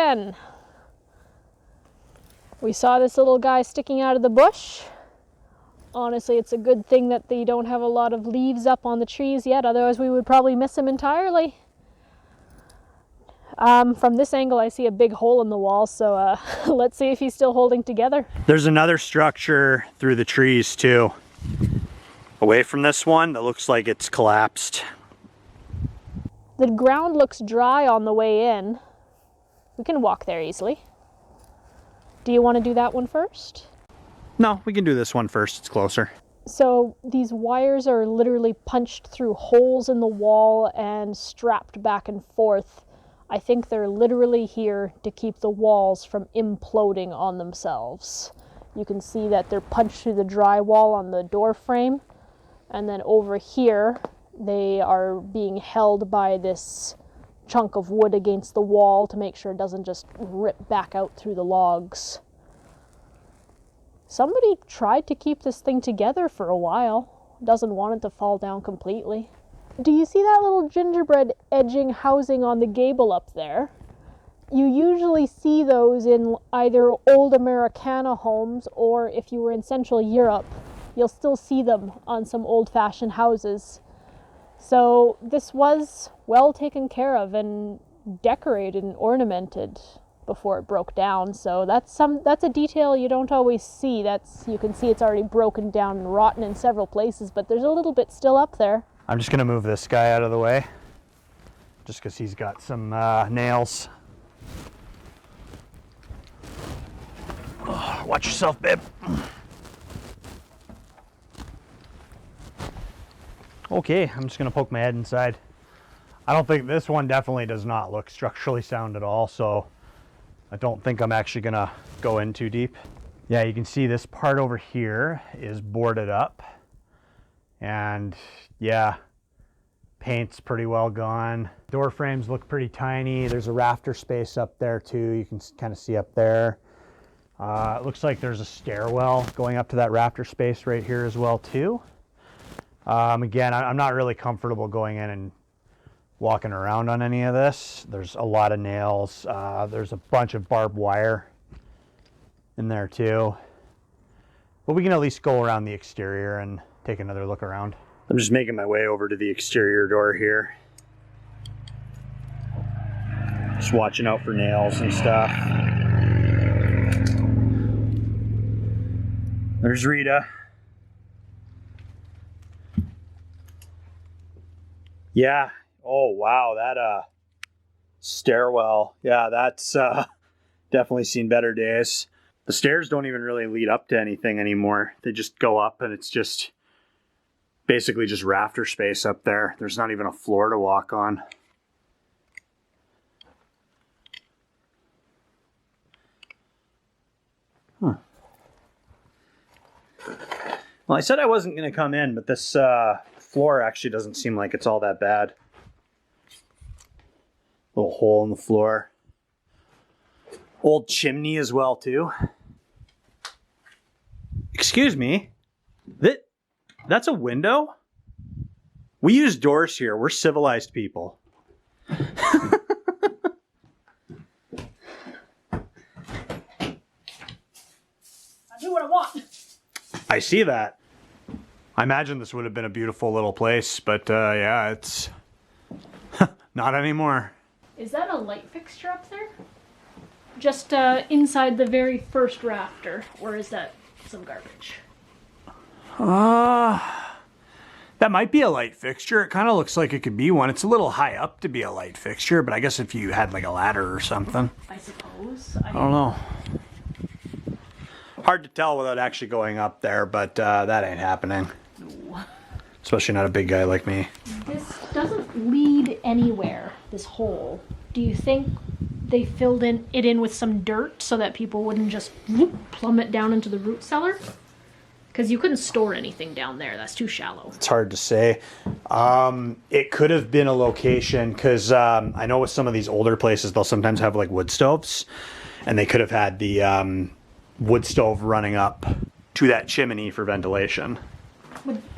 again. We saw this little guy sticking out of the bush. Honestly, it's a good thing that they don't have a lot of leaves up on the trees yet, otherwise we would probably miss him entirely. From this angle, I see a big hole in the wall, so let's see if he's still holding together. There's another structure through the trees too, away from this one, that looks like it's collapsed. The ground looks dry on the way in. We can walk there easily. Do you want to do that one first? No, we can do this one first, it's closer. So these wires are literally punched through holes in the wall and strapped back and forth. I think they're literally here to keep the walls from imploding on themselves. You can see that they're punched through the drywall on the door frame, and then over here they are being held by this chunk of wood against the wall to make sure it doesn't just rip back out through the logs. Somebody tried to keep this thing together for a while. Doesn't want it to fall down completely. Do you see that little gingerbread edging housing on the gable up there? You usually see those in either old Americana homes, or if you were in Central Europe, you'll still see them on some old-fashioned houses. So this was well taken care of and decorated and ornamented before it broke down. So that's a detail you don't always see. You can see it's already broken down and rotten in several places, but there's a little bit still up there. I'm just gonna move this guy out of the way, just because he's got some nails. Oh, watch yourself, babe. Okay, I'm just gonna poke my head inside. I don't think this one definitely does not look structurally sound at all, so I don't think I'm actually gonna go in too deep. Yeah, you can see this part over here is boarded up, and yeah, paint's pretty well gone. Door frames look pretty tiny. There's a rafter space up there too. You can kind of see up there. It looks like there's a stairwell going up to that rafter space right here as well too. Again, I'm not really comfortable going in and walking around on any of this. There's a lot of nails. There's a bunch of barbed wire in there too. But we can at least go around the exterior and take another look around. I'm just making my way over to the exterior door here. Just watching out for nails and stuff. There's Rita. Yeah. Oh, wow. That stairwell. Yeah, that's definitely seen better days. The stairs don't even really lead up to anything anymore. They just go up, and it's just basically just rafter space up there. There's not even a floor to walk on. Huh. Well, I said I wasn't going to come in, but this floor actually doesn't seem like it's all that bad. Little hole in the floor. Old chimney as well, too. Excuse me. That's a window? We use doors here. We're civilized people. I do what I want. I see that. I imagine this would have been a beautiful little place, but yeah, it's not anymore. Is that a light fixture up there? Just inside the very first rafter, or is that some garbage? That might be a light fixture. It kind of looks like it could be one. It's a little high up to be a light fixture, but I guess if you had like a ladder or something. I suppose. I don't know. Hard to tell without actually going up there, but that ain't happening. No. Especially not a big guy like me. This doesn't lead anywhere, this hole. Do you think they filled it in with some dirt so that people wouldn't just plummet down into the root cellar? Because you couldn't store anything down there. That's too shallow. It's hard to say. It could have been a location, because I know with some of these older places, they'll sometimes have like wood stoves, and they could have had the wood stove running up to that chimney for ventilation,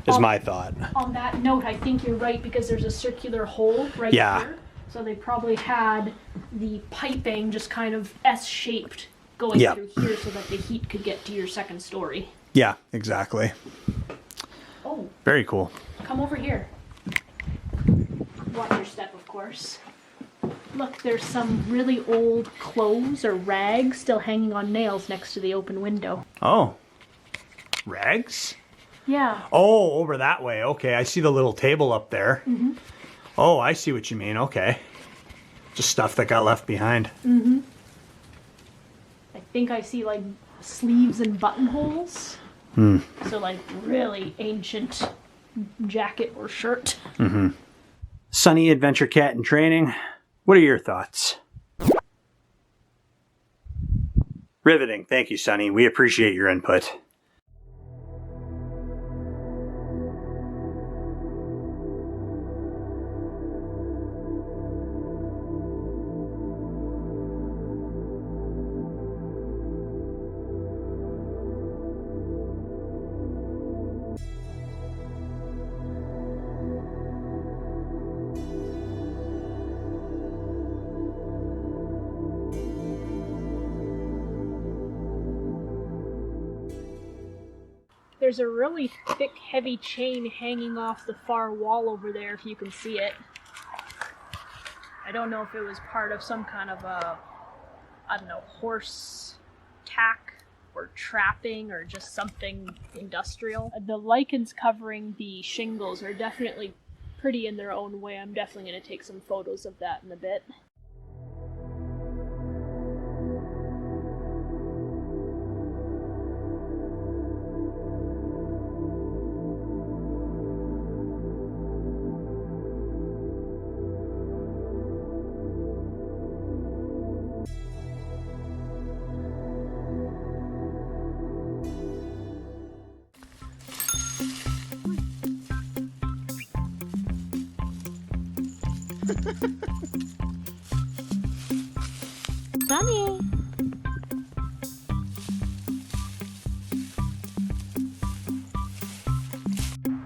is my thought. On that note, I think you're right, because there's a circular hole right here. So they probably had the piping just kind of S-shaped going through here so that the heat could get to your second story. Yeah, exactly. Oh. Very cool. Come over here. Watch your step, of course. Look, there's some really old clothes or rags still hanging on nails next to the open window. Oh. Rags? Yeah. Oh, over that way. Okay, I see the little table up there. Mm-hmm. Oh, I see what you mean. Okay. Just stuff that got left behind. Mm-hmm. I think I see, like, sleeves and buttonholes. Hmm. So, like, really ancient jacket or shirt. Mm-hmm. Sunny Adventure Cat in training. What are your thoughts? Riveting. Thank you, Sunny. We appreciate your input. There's a really thick, heavy chain hanging off the far wall over there, if you can see it. I don't know if it was part of some kind of a, I don't know, horse tack or trapping or just something industrial. The lichens covering the shingles are definitely pretty in their own way. I'm definitely going to take some photos of that in a bit. Sunny!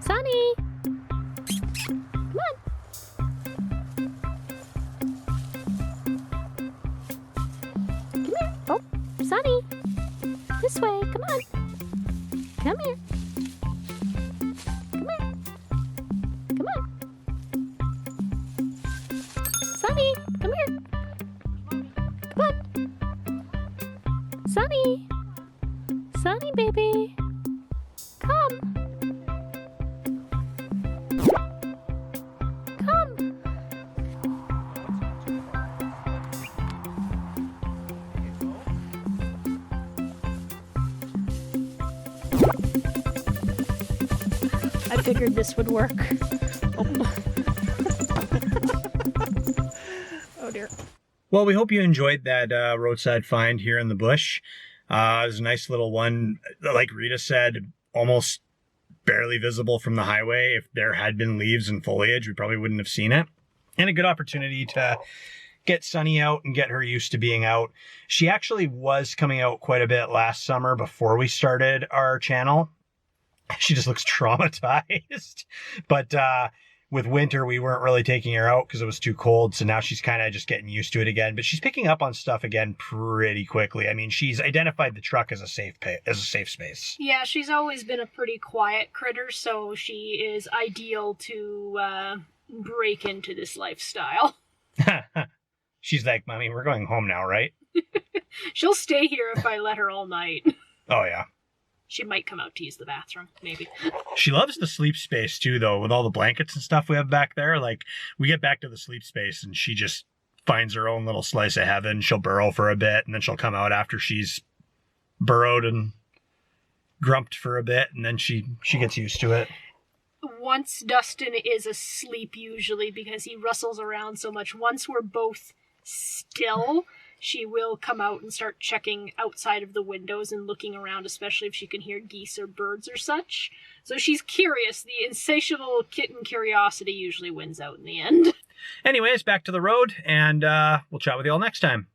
Sunny! Come on! Come here! Oh, Sunny! This way, come on! Come here! Come here! Come on! Sunny! Come here! Come on! Sunny! Sunny, baby! Come! Come! I figured this would work. Oh, oh dear. Well, we hope you enjoyed that roadside find here in the bush. It was a nice little one. Like Rita said, almost barely visible from the highway. If there had been leaves and foliage, we probably wouldn't have seen it. And a good opportunity to get Sunny out and get her used to being out. She actually was coming out quite a bit last summer before we started our channel. She just looks traumatized. But with winter, we weren't really taking her out because it was too cold. So now she's kind of just getting used to it again. But she's picking up on stuff again pretty quickly. I mean, she's identified the truck as a safe space. Yeah, she's always been a pretty quiet critter, so she is ideal to break into this lifestyle. She's like, Mommy, we're going home now, right? She'll stay here if I let her all night. Oh, yeah. She might come out to use the bathroom, maybe. She loves the sleep space, too, though, with all the blankets and stuff we have back there. Like, we get back to the sleep space, and she just finds her own little slice of heaven. She'll burrow for a bit, and then she'll come out after she's burrowed and grumped for a bit, and then she gets used to it. Once Dustin is asleep, usually, because he rustles around so much, once we're both still, she will come out and start checking outside of the windows and looking around, especially if she can hear geese or birds or such. So she's curious. The insatiable kitten curiosity usually wins out in the end. Anyways, back to the road, and we'll chat with you all next time.